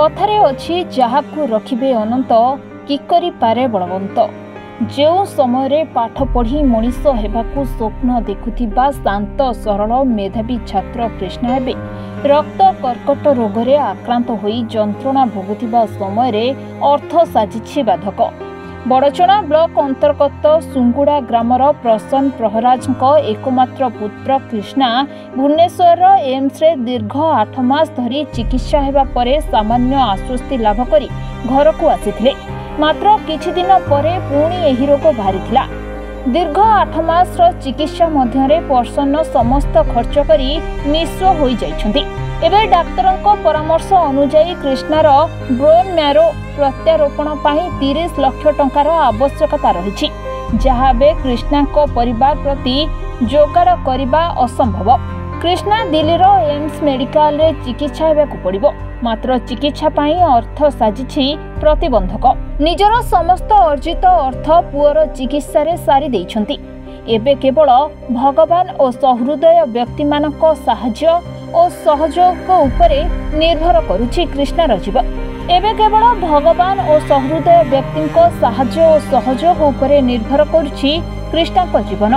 कथारे अछि जहाकू रखिबे अनंत कि करि पारे बलवंत। जो समय पाठ पढ़ी मनीष हेबाकू स्वप्न देखुथिबा शांत सरल मेधावी छात्र कृष्णा हेबे रक्त कर्कट रोगरे आक्रांत होई जंत्रणा भोगुथिबा समय अर्थ साजिछि बाधक। बड़चणा ब्लॉक अंतर्गत सुंगुड़ा ग्रामर प्रसन्न प्रहराज एकमात्र पुत्र कृष्णा भुवनेश्वर एम्स रे दीर्घ 8 मास धरी चिकित्सा हेबा परे सामान्य आश्वस्ति लाभ करी घर को आसीथिले। मात्र किछि दिन परे पुणी एही रोग बाहरिथिला। दीर्घ 8 मास चिकित्सा मध्यरे प्रसन्न समस्त खर्च करी निस्व होई जाइछन्ति। एबे डाक्तरंको परामर्श अनुसार कृष्णार ब्रोन मैरो प्रत्यारोपण पाई 30 लाख टंकार आवश्यकता रही, जहाँ बे कृष्णाको परिवार प्रति जोगाड़ करने असंभव। कृष्णा दिल्लीर एम्स मेडिकल रे चिकित्सा हेबाकू पड़िबो, मात्र चिकित्सा पाई अर्थ साजिछि प्रतिबंधक। निजर समस्त अर्जित अर्थ पुअर चिकित्सा रे सारी दैछन्ति। एबे केवल भगवान और सहृदय व्यक्ति मानक साहाय्य और सहयोग उपरे निर्भर करुछि कृष्णार जीवन। एबे केवल भगवान और सहृदय व्यक्ति साहाय्य और सहयोग उपरे निर्भर करुछि कृष्णाक जीवन।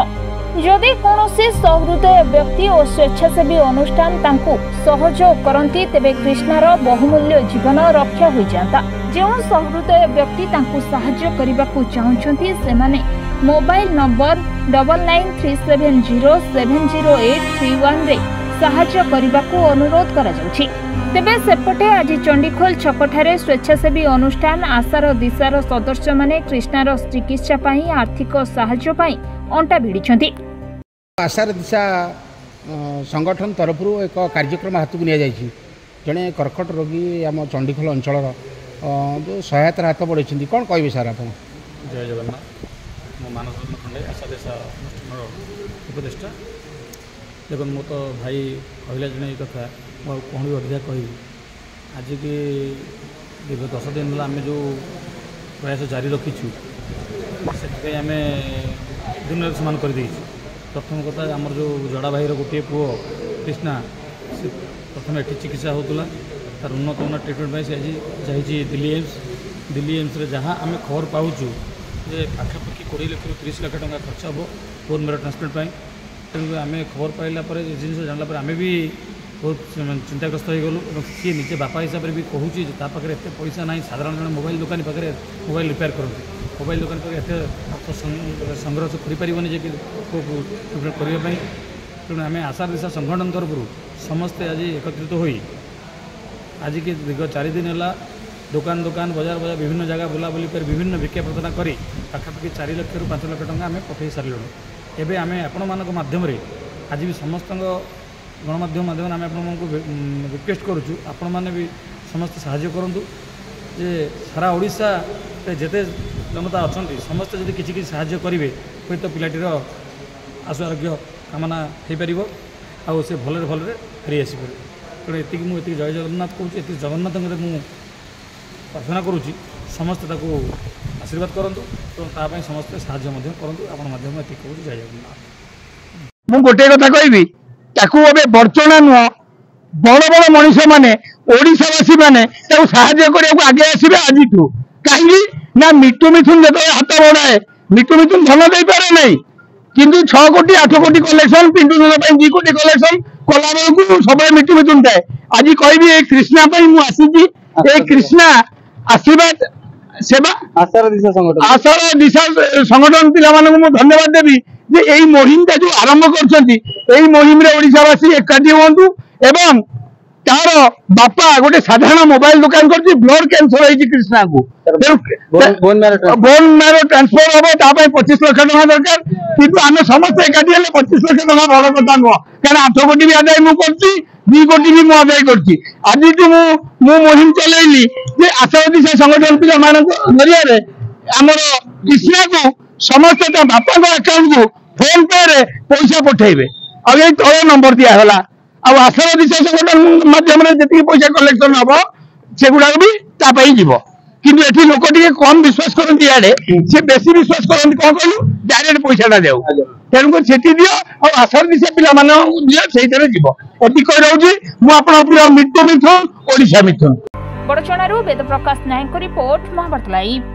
जदि कौनसी सहृदय व्यक्ति और स्वेच्छासेवी अनुष्ठान तांकु सहयोग करती तेबे कृष्णार बहुमूल्य जीवन रक्षा हो जाता। जो सहृदय व्यक्ति तांकु साहाय्य करबाकू चाहुछन्ति सेमाने मोबाइल नंबर 9937070831 रे साहाय्य करबाकू अनुरोध करा जाउछि। तेबे सेपटे आज चंडीखोल छकठारे स्वेच्छासेवी अनुष्ठान आशार दिशार सदस्य माने कृष्णार चिकित्सा पाई आर्थिक साहाय्य पाई अंटा भिड़िछन्ति। आशार दिशा संगठन तरफ एक कार्यक्रम हाथ को नि जड़े कर्कट रोगी आम चंडीखोल अंचल जो सहायता हाथ बढ़े कौन कहे सार आप? जय जगन्नाथ। मो मानस रत्न खंडे आशा दिशा अनुष्ठान उपदेष्टा। देखो मो तो भाई कहला जन ये कथा कौन भी अधिका कह आज की दीर्घ 10 दिन है आम जो प्रयास जारी रखीचु से आम दिन समान कर प्रथम कथा आमर जो जड़ा भाईर गोटे पुओ कृष्णा से प्रथम एटी चिकित्सा होता तार उन्नत ट्रिटमेंट से आज जाइए दिल्ली एम्स रे जहाँ आम खबर पाचु जे पाखापाखि 20 लाख 30 लाख टका खर्च हम बोन मेरो ट्रांसप्लांट तेणुक आम खबर पाइला जिन जानला आम भी बहुत चिंताग्रस्त हो गलु। सी निजे बापा हिसाब से भी कहूँ पाखे एत पैसा ना साधारण जन मोबाइल दुकानी पाखे मोबाइल रिपेयर करते मोबाइल दुकान पाखे एत अर्थ संग्रह करने करने तेणु आम आशा दिशा संगठन तरफ समस्ते आज एकत्रित हो आज की दीर्घ 4 दिन है दुकान बजार विभिन्न जगह बुलाबुली कर विभिन्न भिक्षा प्रार्थना कर पाखापाखि 4 लाख रु 5 लाख टका आम पठे सारे। एवं आम आपण माध्यम आज भी समस्त गणमाध्यम माध्यम आम आपको रिक्वेस्ट करुचु आपण मैंने भी समस्त साहाय्य करूँ जे सारा ओडिशा जिते जनता अच्छा समस्ते जब किसी साहाय्य करेंगे हूँ तो पिलाटीर आशु आरोग्य कामना हो पार आउ से भलरे भलरे फेरी आसपर। तेणु ये मुझे जय जगन्नाथ कहूँ ये जगन्नाथ मुझे प्रार्थना करुँच समस्ते आशीर्वाद करूँ तो समस्ते साहाय्य करूँ आपण माध्यम ये कहूँ जय जगन्नाथ। मु गोटे कथा कहबी ताकू अबे बर्चना नुह बड़ बड़ मनीष मैंने ओडिशावासी मैंने साहाय्य करने आगे आसबे आज कहीं ना मिटू मिथुन जो हाथ बढ़ाए मिटू मिथुन धन दे पारे ना किंतु 6 कोटी 8 कोटी कलेक्शन पिंटू धन 2 कोटी कलेक्शन कला बेलू सब मिटू मिथुन थाए। आज कहबी ए कृष्णा आसी कृष्णा आशीर्वाद सेवा आशार दिशा संगठन पिला धन्यवाद देवी जे यही मुहिम जो आरंभ कर मुहिम ओडिशावासी एकाठी हूँ एवं तार बापा गोटे साधारण मोबाइल दुकान कर ब्लड कैंसर है कृष्णा को बोन मैरो ट्रांसफर हम 25 लाख टका दरकार किंतु आम समस्त एकाठी 25 लाख टका बड़ कथा नुह क्या 8 कोटी भी आदाय मुझे 2 कोटी भी मुझे आदाय कर आज मुहिम चलैली जे आशा दिशा संगठन पिला जरिए आमर कृष्णा को समस्त बापा अकाउंट को फोन पे रे पैसा पठेबे आ तल नंबर दिगला आशा दिशा संगठन माध्यम जी पैसा कलेक्शन हम सेगुड़ा भी जीव किंतु एठी लोक टे कम विश्वास करती इे सी बेसी विश्वास करती कौन कहलु डायरेक्ट पैसा जाऊ तेणुक से दियो आशा दिशा पिला दियो से जीव अति कही रोचे मुझे मिटू मिथुन ओडिशा मिथुन। बड़चणारू वेदप्रकाश नायक रिपोर्ट महाभारत लाइव।